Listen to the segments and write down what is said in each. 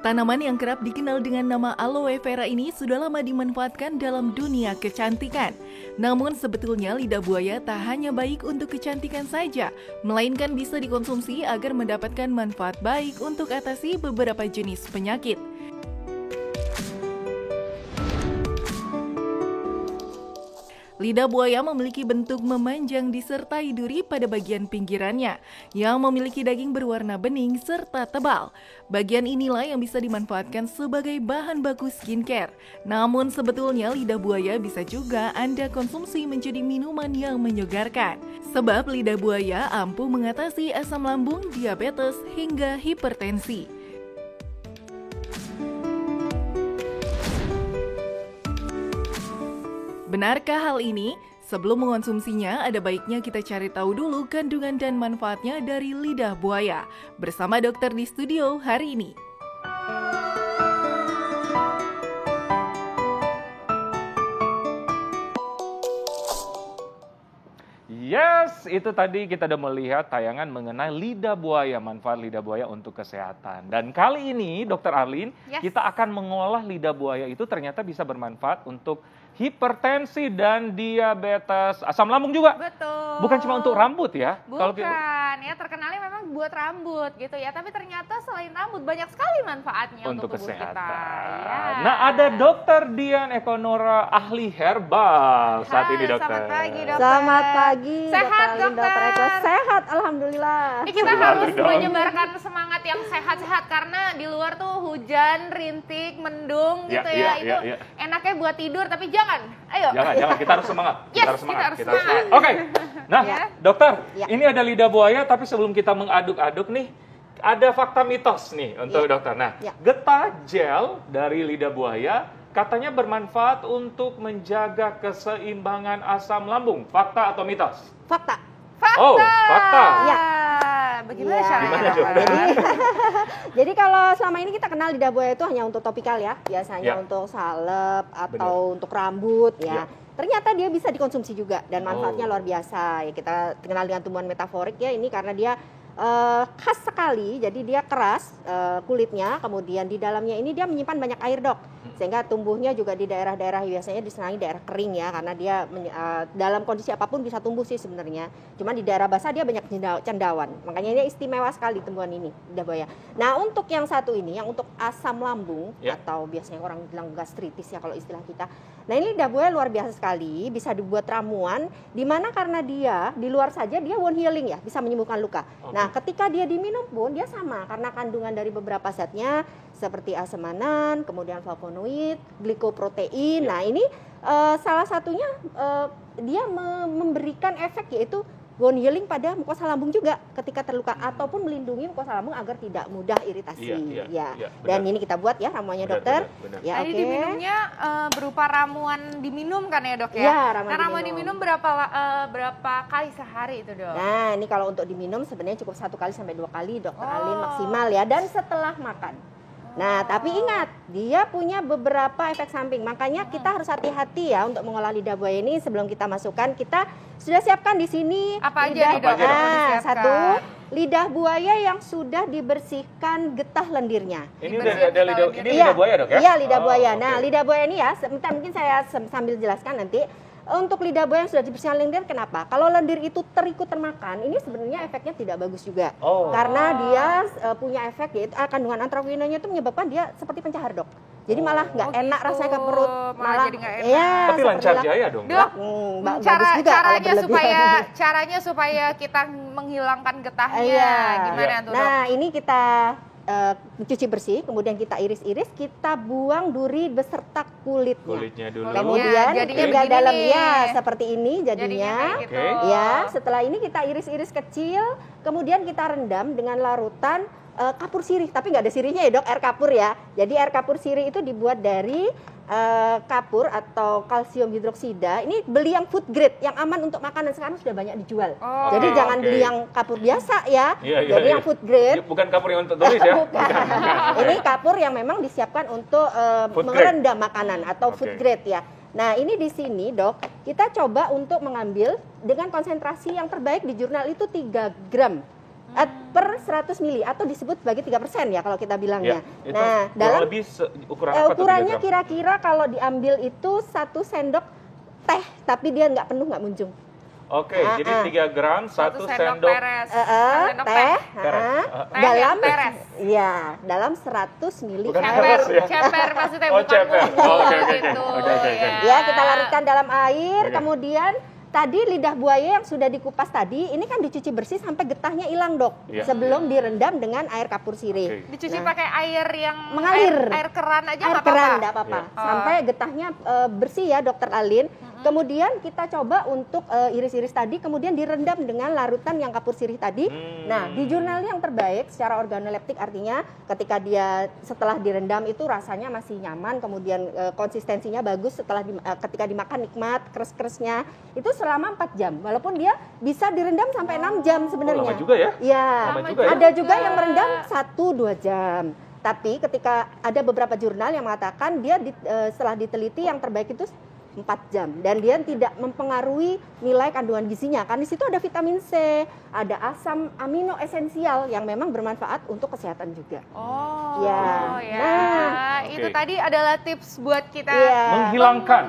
Tanaman yang kerap dikenal dengan nama aloe vera ini sudah lama dimanfaatkan dalam dunia kecantikan. Namun sebetulnya lidah buaya tak hanya baik untuk kecantikan saja, melainkan bisa dikonsumsi agar mendapatkan manfaat baik untuk atasi beberapa jenis penyakit. Lidah buaya memiliki bentuk memanjang disertai duri pada bagian pinggirannya yang memiliki daging berwarna bening serta tebal. Bagian inilah yang bisa dimanfaatkan sebagai bahan baku skincare. Namun sebetulnya lidah buaya bisa juga Anda konsumsi menjadi minuman yang menyegarkan. Sebab lidah buaya ampuh mengatasi asam lambung, diabetes, hingga hipertensi. Benarkah hal ini? Sebelum mengonsumsinya, ada baiknya kita cari tahu dulu kandungan dan manfaatnya dari lidah buaya. Bersama dokter di studio hari ini. Yes, itu tadi kita udah melihat tayangan mengenai lidah buaya, manfaat lidah buaya untuk kesehatan. Dan kali ini, Dr. Arlin, kita akan mengolah lidah buaya itu ternyata bisa bermanfaat untuk hipertensi dan diabetes, asam lambung juga. Betul. Bukan cuma untuk rambut ya. Bukan, ya terkenalnya memang buat rambut gitu ya. Tapi ternyata selain rambut banyak sekali manfaatnya untuk tubuh kesehatan. kita. Ya. Nah, ada Dr. Dian Ekonora, ahli herbal saat ini, dokter. Selamat pagi, dokter. Selamat pagi, Sehat, dokter Eko. Sehat, alhamdulillah. Kita harus menyebarkan semangat yang sehat-sehat karena di luar tuh hujan, rintik, mendung gitu ya. Enaknya buat tidur tapi jangan. Ayo. Jangan, kita harus semangat. Yes, kita harus semangat. Oke. Nah, dokter, Ya. ini ada lidah buaya, tapi sebelum kita mengaduk-aduk nih, ada fakta mitos nih untuk dokter. Nah, getah gel dari lidah buaya katanya bermanfaat untuk menjaga keseimbangan asam lambung. Fakta atau mitos? Fakta. Oh, fakta. Ya. Bagaimana Ya. caranya? Jadi kalau selama ini kita kenal lidah buaya itu hanya untuk topikal ya, biasanya untuk salep atau untuk rambut ya. Ternyata dia bisa dikonsumsi juga dan manfaatnya luar biasa. Ya, kita kenal dengan tumbuhan metaforik ya, ini karena dia khas sekali, jadi dia keras kulitnya, kemudian di dalamnya ini dia menyimpan banyak air dok, sehingga tumbuhnya juga di daerah-daerah biasanya disenangi daerah kering ya, karena dia dalam kondisi apapun bisa tumbuh sih sebenarnya, cuma di daerah basah dia banyak cendawan, makanya ini istimewa sekali tumbuhan ini, lidah buaya. Nah untuk yang satu ini, yang untuk asam lambung atau biasanya orang bilang gastritis ya kalau istilah kita, nah ini lidah buaya luar biasa sekali, bisa dibuat ramuan, dimana karena dia di luar saja dia wound healing ya, bisa menyembuhkan luka. Nah ketika dia diminum pun dia sama karena kandungan dari beberapa zatnya seperti asemanan, kemudian flavonoid, glikoprotein. Nah ini salah satunya dia memberikan efek yaitu wound healing pada mukosa lambung juga ketika terluka ataupun melindungi mukosa lambung agar tidak mudah iritasi. Dan ini kita buat ya ramuannya dokter. Benar. Ya, tadi diminumnya berupa ramuan diminum kan ya dok ya? Ya, ramuan diminum berapa kali sehari itu dok? Nah ini kalau untuk diminum sebenarnya cukup 1 kali sampai 2 kali dokter Alin maksimal ya, dan setelah makan. Nah, tapi ingat, dia punya beberapa efek samping. Makanya kita harus hati-hati ya untuk mengolah lidah buaya ini. Sebelum kita masukkan, kita sudah siapkan di sini. Apa aja nih, Dok? Satu, lidah buaya yang sudah dibersihkan getah lendirnya. Ini ada lidah buaya, Dok ya? Iya, lidah buaya. Nah, lidah buaya ini ya, mungkin saya sambil jelaskan nanti. Untuk lidah buaya yang sudah dibersihkan lendir, kenapa? Kalau lendir itu terikut termakan, ini sebenarnya efeknya tidak bagus juga. Karena dia punya efek, yaitu kandungan antrofinoinnya itu menyebabkan dia seperti pencahar dok. Jadi malah nggak enak rasanya ke perut, malah jadi nggak enak. Ya, tapi lancar jaya dong. Dok, juga caranya supaya kita menghilangkan getahnya, gimana tuh dok? Nah ini kita cuci bersih, kemudian kita iris-iris, kita buang duri beserta kulitnya dulu. Kemudian tinggal dalam seperti ini jadinya gitu. Ya, setelah ini kita iris-iris kecil, kemudian kita rendam dengan larutan kapur sirih, tapi nggak ada sirihnya ya dok, air kapur ya. Jadi air kapur sirih itu dibuat dari kapur atau kalsium hidroksida. Ini beli yang food grade, yang aman untuk makanan, sekarang sudah banyak dijual. Jadi jangan beli yang kapur biasa ya. Jadi yang food grade. Bukan kapur yang untuk tulis ya. Bukan. Ini kapur yang memang disiapkan untuk merendam makanan atau food grade ya. Nah ini di sini dok, kita coba untuk mengambil dengan konsentrasi yang terbaik di jurnal itu 3 gram per 100 mili atau disebut sebagai 3% ya kalau kita bilangnya. Itu Nah, dalam lebih ukuran apa tuh, ukurannya 3 gram? kira-kira kalau diambil itu 1 sendok teh, tapi dia nggak penuh, nggak munjung. Oke, jadi 3 gram, 1 sendok peres. Teh dalam peres. Iya, dalam 100 mili. Bukan Ceper, peres ya? ceper maksudnya Oh, bukan ceper. bumbu, Oh, oke. gitu. Oke. Ya, kita larutkan dalam air, Oke. kemudian tadi lidah buaya yang sudah dikupas tadi, ini kan dicuci bersih sampai getahnya hilang, Dok. Iya. Sebelum direndam dengan air kapur sirih. Oke. Dicuci Nah, pakai air yang mengalir. air keran aja Air nggak keran apa-apa. enggak apa-apa. Iya. Sampai getahnya bersih ya, Dokter Alin. Kemudian kita coba untuk iris-iris tadi, kemudian direndam dengan larutan yang kapur sirih tadi. Nah, di jurnal yang terbaik secara organoleptik artinya ketika dia setelah direndam itu rasanya masih nyaman, kemudian konsistensinya bagus setelah ketika dimakan nikmat, keres-keresnya itu selama 4 jam. Walaupun dia bisa direndam sampai 6 jam sebenarnya. Lama juga ya? Iya. Lama juga ya? Ada juga yang merendam 1-2 jam. Tapi ketika ada beberapa jurnal yang mengatakan dia setelah diteliti yang terbaik itu 4 jam dan dia tidak mempengaruhi nilai kandungan gizinya karena di situ ada vitamin C, ada asam amino esensial yang memang bermanfaat untuk kesehatan juga. Oh, Ya. ya. Nah, itu oke. tadi adalah tips buat kita Iya. Menghilangkan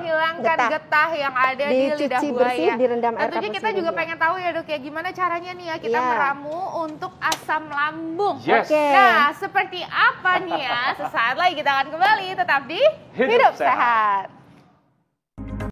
getah yang ada di lidah Dicuci buaya. bersih, direndam air Tentunya kapur kita juga sirih. pengen tahu ya, Dok, ya gimana caranya nih ya kita Iya. meramu untuk asam lambung. Yes. Oke. Nah, seperti apa nih ya? Sesaat lagi kita akan kembali tetap di Hidup Hidup Sehat.